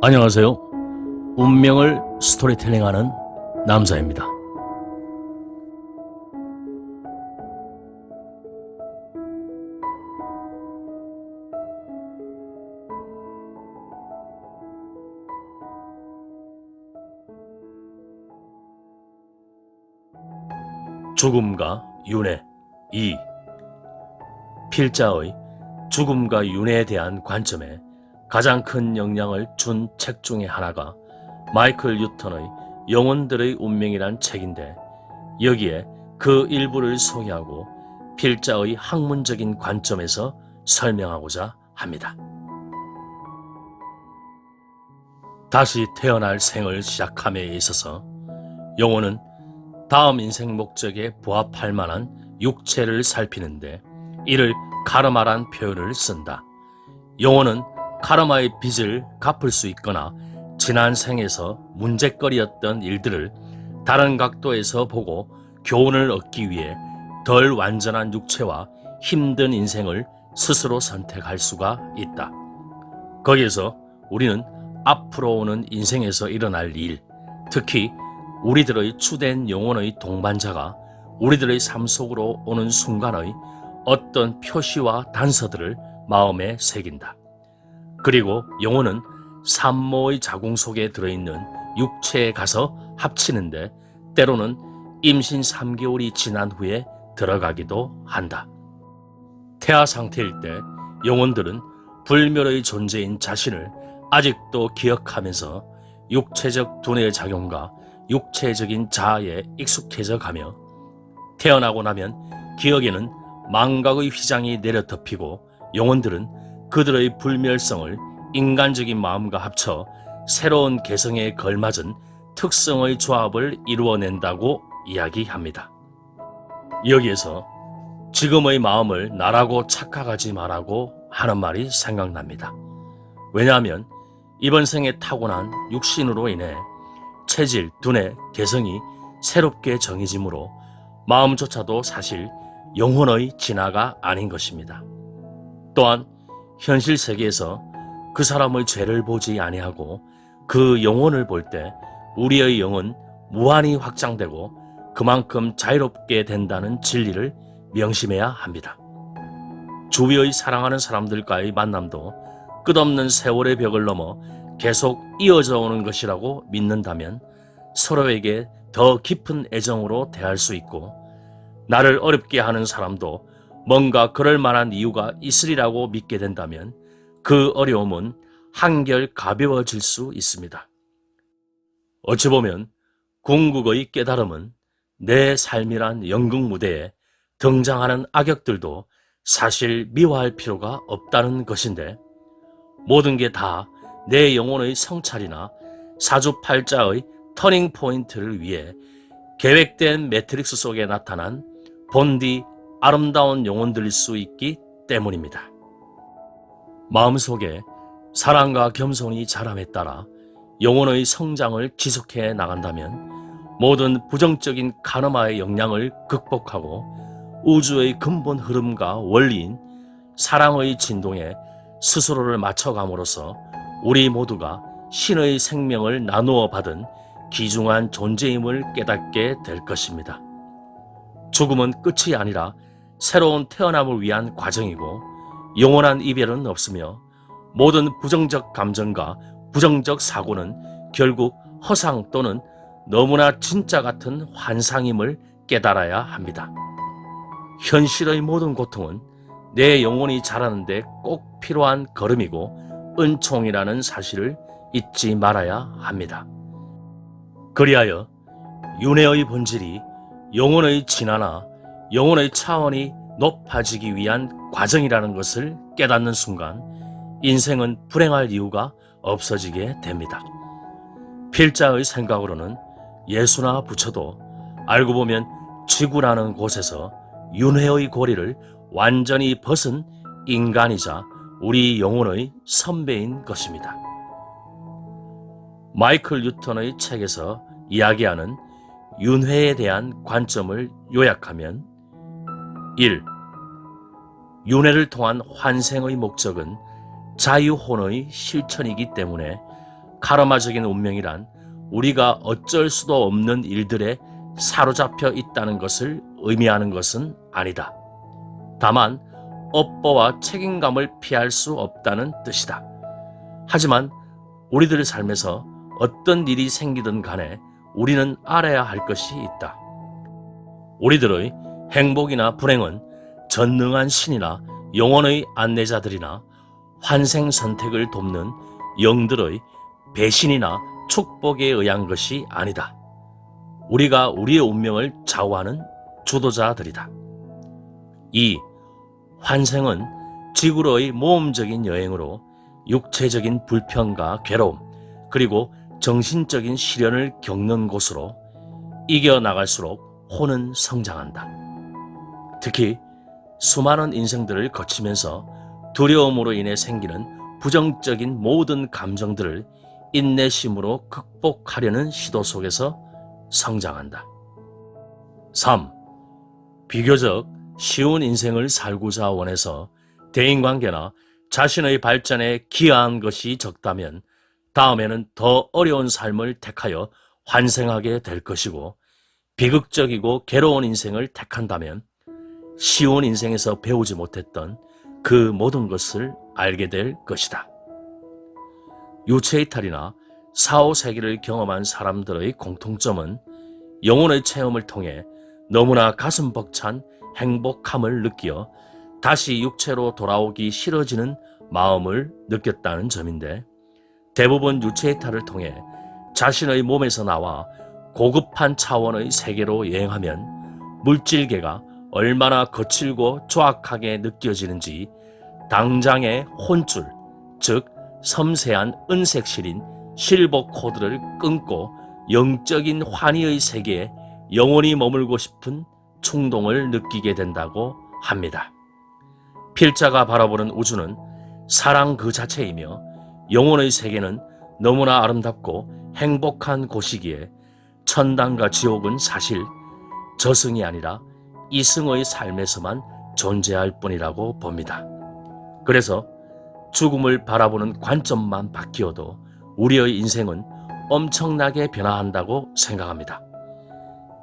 안녕하세요. 운명을 스토리텔링하는 남자입니다. 죽음과 윤회 2. 필자의 죽음과 윤회에 대한 관점에 가장 큰 영향을 준 책 중에 하나가 마이클 뉴턴의 영혼들의 운명이란 책인데, 여기에 그 일부를 소개하고 필자의 학문적인 관점에서 설명하고자 합니다. 다시 태어날 생을 시작함에 있어서 영혼은 다음 인생 목적에 부합할 만한 육체를 살피는데, 이를 카르마란 표현을 쓴다. 영혼은 카르마의 빚을 갚을 수 있거나 지난 생에서 문제거리였던 일들을 다른 각도에서 보고 교훈을 얻기 위해 덜 완전한 육체와 힘든 인생을 스스로 선택할 수가 있다. 거기에서 우리는 앞으로 오는 인생에서 일어날 일, 특히 우리들의 추된 영혼의 동반자가 우리들의 삶 속으로 오는 순간의 어떤 표시와 단서들을 마음에 새긴다. 그리고 영혼은 산모의 자궁 속에 들어있는 육체에 가서 합치는데, 때로는 임신 3개월이 지난 후에 들어가기도 한다. 태아 상태일 때 영혼들은 불멸의 존재인 자신을 아직도 기억하면서 육체적 두뇌의 작용과 육체적인 자아에 익숙해져 가며, 태어나고 나면 기억에는 망각의 휘장이 내려 덮이고 영혼들은 그들의 불멸성을 인간적인 마음과 합쳐 새로운 개성에 걸맞은 특성의 조합을 이루어낸다고 이야기합니다. 여기에서 지금의 마음을 나라고 착각하지 말라고 하는 말이 생각납니다. 왜냐하면 이번 생에 타고난 육신으로 인해 체질, 두뇌, 개성이 새롭게 정해지므로 마음조차도 사실 영혼의 진화가 아닌 것입니다. 또한 현실 세계에서 그 사람의 죄를 보지 아니하고 그 영혼을 볼 때 우리의 영은 무한히 확장되고 그만큼 자유롭게 된다는 진리를 명심해야 합니다. 주위의 사랑하는 사람들과의 만남도 끝없는 세월의 벽을 넘어 계속 이어져 오는 것이라고 믿는다면 서로에게 더 깊은 애정으로 대할 수 있고, 나를 어렵게 하는 사람도 뭔가 그럴 만한 이유가 있으리라고 믿게 된다면 그 어려움은 한결 가벼워질 수 있습니다. 어찌 보면 궁극의 깨달음은 내 삶이란 연극 무대에 등장하는 악역들도 사실 미워할 필요가 없다는 것인데, 모든 게 다 내 영혼의 성찰이나 사주팔자의 터닝 포인트를 위해 계획된 매트릭스 속에 나타난 본디 아름다운 영혼들일 수 있기 때문입니다. 마음속에 사랑과 겸손이 자람에 따라 영혼의 성장을 지속해 나간다면 모든 부정적인 카르마의 영향을 극복하고 우주의 근본 흐름과 원리인 사랑의 진동에 스스로를 맞춰감으로써 우리 모두가 신의 생명을 나누어 받은 귀중한 존재임을 깨닫게 될 것입니다. 죽음은 끝이 아니라 새로운 태어남을 위한 과정이고, 영원한 이별은 없으며 모든 부정적 감정과 부정적 사고는 결국 허상 또는 너무나 진짜 같은 환상임을 깨달아야 합니다. 현실의 모든 고통은 내 영혼이 자라는데 꼭 필요한 걸음이고 은총이라는 사실을 잊지 말아야 합니다. 그리하여 윤회의 본질이 영혼의 진화나 영혼의 차원이 높아지기 위한 과정이라는 것을 깨닫는 순간 인생은 불행할 이유가 없어지게 됩니다. 필자의 생각으로는 예수나 부처도 알고 보면 지구라는 곳에서 윤회의 고리를 완전히 벗은 인간이자 우리 영혼의 선배인 것입니다. 마이클 뉴턴의 책에서 이야기하는 윤회에 대한 관점을 요약하면 1. 윤회를 통한 환생의 목적은 자유혼의 실천이기 때문에 카르마적인 운명이란 우리가 어쩔 수도 없는 일들에 사로잡혀 있다는 것을 의미하는 것은 아니다. 다만 업보와 책임감을 피할 수 없다는 뜻이다. 하지만 우리들의 삶에서 어떤 일이 생기든 간에 우리는 알아야 할 것이 있다. 우리들의 행복이나 불행은 전능한 신이나 영혼의 안내자들이나 환생 선택을 돕는 영들의 배신이나 축복에 의한 것이 아니다. 우리가 우리의 운명을 좌우하는 주도자들이다. 이 환생은 지구로의 모험적인 여행으로 육체적인 불편과 괴로움, 그리고 정신적인 시련을 겪는 곳으로 이겨나갈수록 혼은 성장한다. 특히 수많은 인생들을 거치면서 두려움으로 인해 생기는 부정적인 모든 감정들을 인내심으로 극복하려는 시도 속에서 성장한다. 3. 비교적 쉬운 인생을 살고자 원해서 대인관계나 자신의 발전에 기여한 것이 적다면 다음에는 더 어려운 삶을 택하여 환생하게 될 것이고, 비극적이고 괴로운 인생을 택한다면 쉬운 인생에서 배우지 못했던 그 모든 것을 알게 될 것이다. 유체이탈이나 사후세계를 경험한 사람들의 공통점은 영혼의 체험을 통해 너무나 가슴 벅찬 행복함을 느끼어 다시 육체로 돌아오기 싫어지는 마음을 느꼈다는 점인데, 대부분 유체이탈을 통해 자신의 몸에서 나와 고급한 차원의 세계로 여행하면 물질계가 얼마나 거칠고 조악하게 느껴지는지 당장의 혼줄, 즉 섬세한 은색실인 실버 코드를 끊고 영적인 환희의 세계에 영원히 머물고 싶은 충동을 느끼게 된다고 합니다. 필자가 바라보는 우주는 사랑 그 자체이며 영혼의 세계는 너무나 아름답고 행복한 곳이기에 천당과 지옥은 사실 저승이 아니라 이승의 삶에서만 존재할 뿐이라고 봅니다. 그래서 죽음을 바라보는 관점만 바뀌어도 우리의 인생은 엄청나게 변화한다고 생각합니다.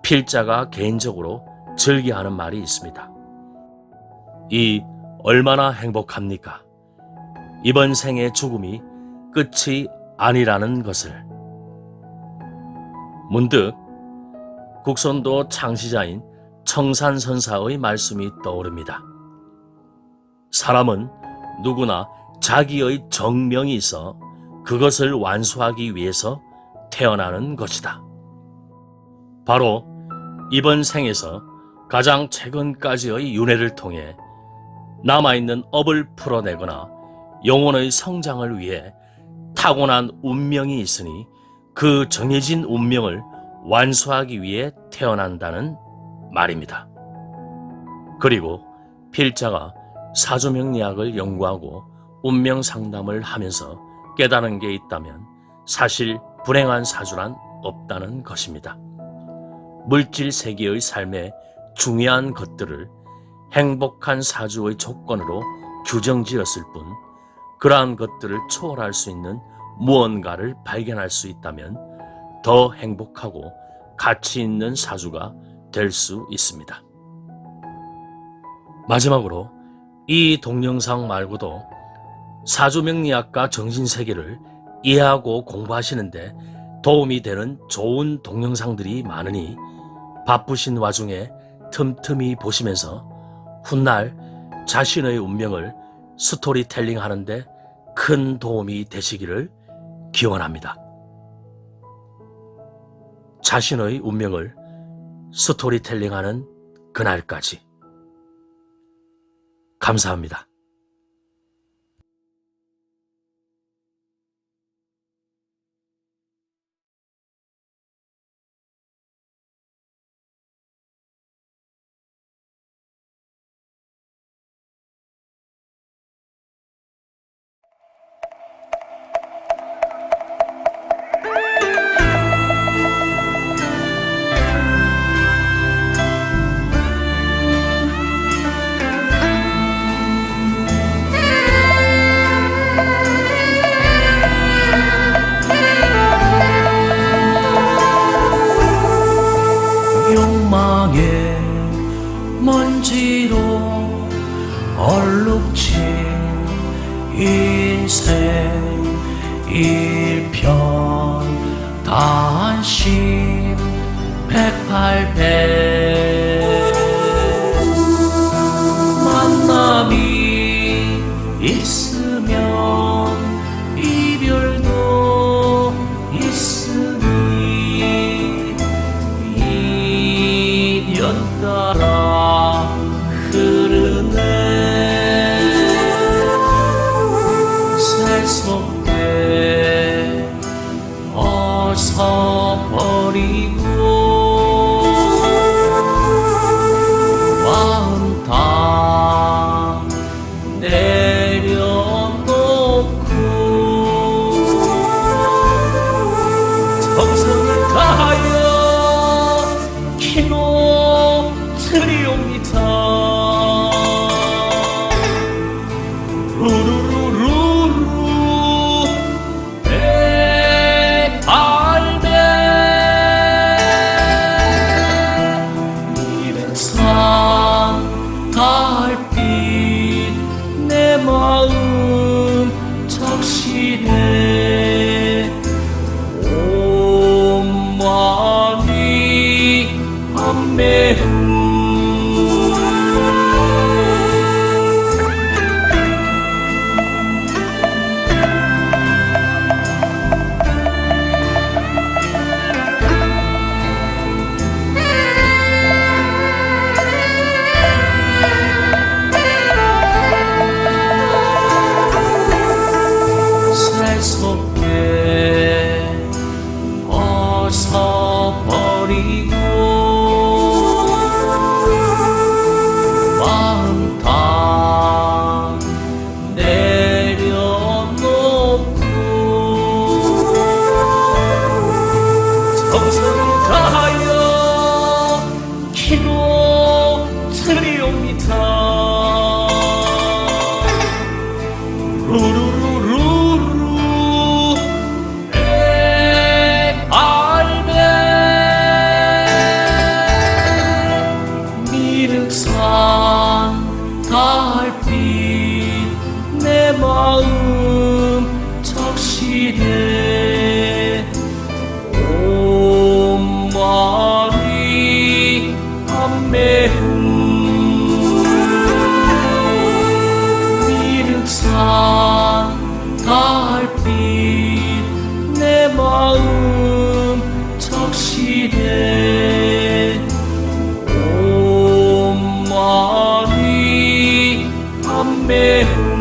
필자가 개인적으로 즐겨하는 말이 있습니다. 이 얼마나 행복합니까? 이번 생의 죽음이 끝이 아니라는 것을. 문득 국선도 창시자인 청산선사의 말씀이 떠오릅니다. 사람은 누구나 자기의 정명이 있어 그것을 완수하기 위해서 태어나는 것이다. 바로 이번 생에서 가장 최근까지의 윤회를 통해 남아있는 업을 풀어내거나 영혼의 성장을 위해 타고난 운명이 있으니 그 정해진 운명을 완수하기 위해 태어난다는 말입니다. 그리고 필자가 사주명리학을 연구하고 운명 상담을 하면서 깨달은 게 있다면 사실 불행한 사주란 없다는 것입니다. 물질 세계의 삶의 중요한 것들을 행복한 사주의 조건으로 규정지었을 뿐, 그러한 것들을 초월할 수 있는 무언가를 발견할 수 있다면 더 행복하고 가치 있는 사주가 될 수 있습니다. 마지막으로 이 동영상 말고도 사주명리학과 정신세계를 이해하고 공부하시는데 도움이 되는 좋은 동영상들이 많으니 바쁘신 와중에 틈틈이 보시면서 훗날 자신의 운명을 스토리텔링 하는데 큰 도움이 되시기를 기원합니다. 자신의 운명을 스토리텔링하는 그날까지 감사합니다. 얼룩진 인생 일편 단심 108배 만남이 있으면 이별도 있으니 인연 따라 흐르네 세속에 어서 버리고 마음 다 내려놓고 정성을 다하여 기도 드리옵니다. 루루루루루 내 알매 미래산 달빛 내 마음 적시네 온마니 안매우 세속에 어서 버리고 마음 다 내려놓고 정성을 다하여 기도 드리옵니다. 루루루루루 내 알매 미륵산 달빛 내 마음 적시네 온마니 안매우 미륵산 달빛 내 마음 적시네 온마니 안매우